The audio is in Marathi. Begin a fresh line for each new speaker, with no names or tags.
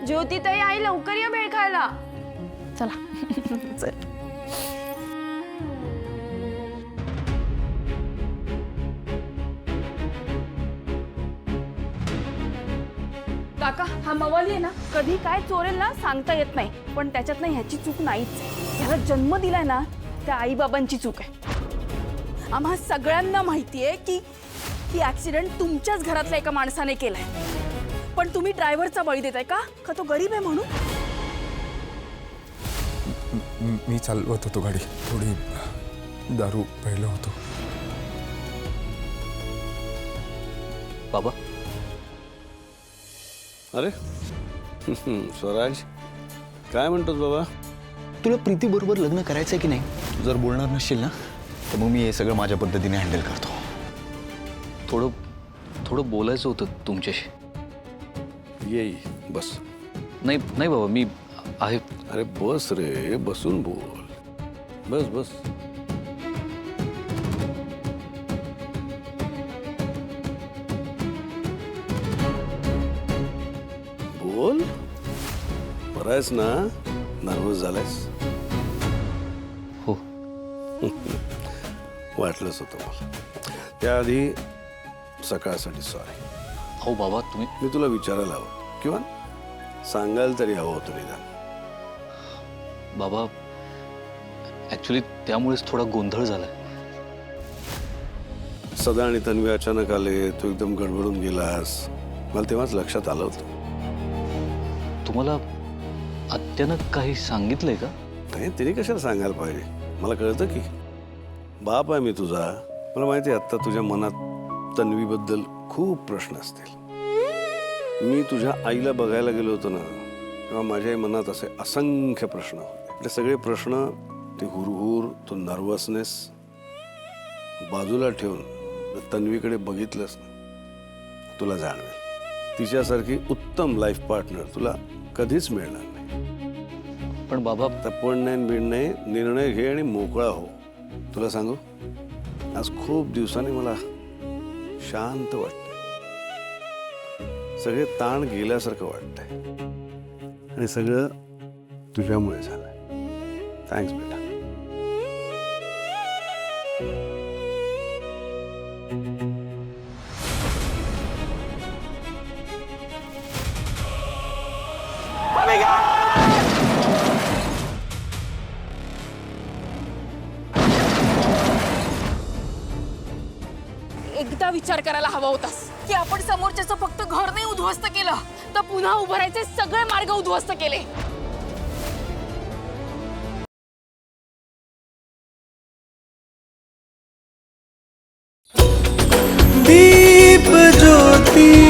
ज्योतिताई आई लवकर या भेळ खायला.
चला चल.
काका हा मवाली आहे ना, कधी काय चोरेल ना सांगता येत नाही, पण त्याच्यात ना ह्याची चूक नाहीच. ह्याला जन्म दिलाय ना त्या आई बाबांची चूक आहे. आम्हा सगळ्यांना माहितीये की ही ऍक्सिडेंट तुमच्याच घरातल्या एका माणसाने केलाय, पण तुम्ही ड्रायव्हरचा बळी देताय का तो गरीब आहे म्हणून?
मी चालवत होतो गाडी, थोडी दारू प्यायलो होतो.
बाबा.
अरे स्वराज, काय म्हणतोस बाबा?
तुला प्रीती बरोबर लग्न करायचंय की नाही? जर बोलणार नसशील ना तर मग मी हे सगळं माझ्या पद्धतीने हँडल करतो. थोडं बोलायचं होतं तुमच्याशी.
ये बस.
नाही नाही बाबा, मी आहे.
अरे बस रे, बसून बोल. बस बस. बोल. बरायस ना? नर्वस झालायस?
हो.
वाटलंच होतं मला. त्याआधी सकाळसाठी सॉरी.
हो बाबा, तुम्ही.
मी तुला विचारायला हवं किंवा सांगायला तरी हवं होतं निदान.
बाबा ॲक्च्युली त्यामुळेच थोडा गोंधळ झालाय.
सदा आणि तन्वी अचानक आले, तू एकदम गडबडून गेलास. मला तेव्हाच लक्षात आलं होतं.
तुम्हाला आत्यानं काही सांगितलंय का?
नाही, तिने कशाला सांगायला पाहिजे. मला कळतं की बाप आहे मी तुझा. मला माहिती आहे आत्ता तुझ्या मनात तन्वीबद्दल खूप प्रश्न असतील. मी तुझ्या आईला बघायला गेलो होतो ना, तेव्हा माझ्याही मनात असे असंख्य प्रश्न होते. ते सगळे प्रश्न, ते हुरहुर, तो नर्वसनेस बाजूला ठेवून तन्वीकडे बघितलंस ना, तुला जाणवेल तिच्यासारखी उत्तम लाईफ पार्टनर तुला कधीच मिळणार नाही.
पण बाबा.
पण नाही बीड नाही, निर्णय घे आणि मोकळा हो. तुला सांगू, आज खूप दिवसांनी मला शांत वाटतंय. सगळे ताण गेल्यासारखं वाटतंय आणि सगळं तुझ्यामुळे झालंय. थँक्स बेटा.
एकदा विचार करायला हवा होतास की आपण समोरच्याचं फक्त घर नाही उद्ध्वस्त केलं, तर पुन्हा उभारायचे सगळे मार्ग उद्ध्वस्त केले.
दीप ज्योति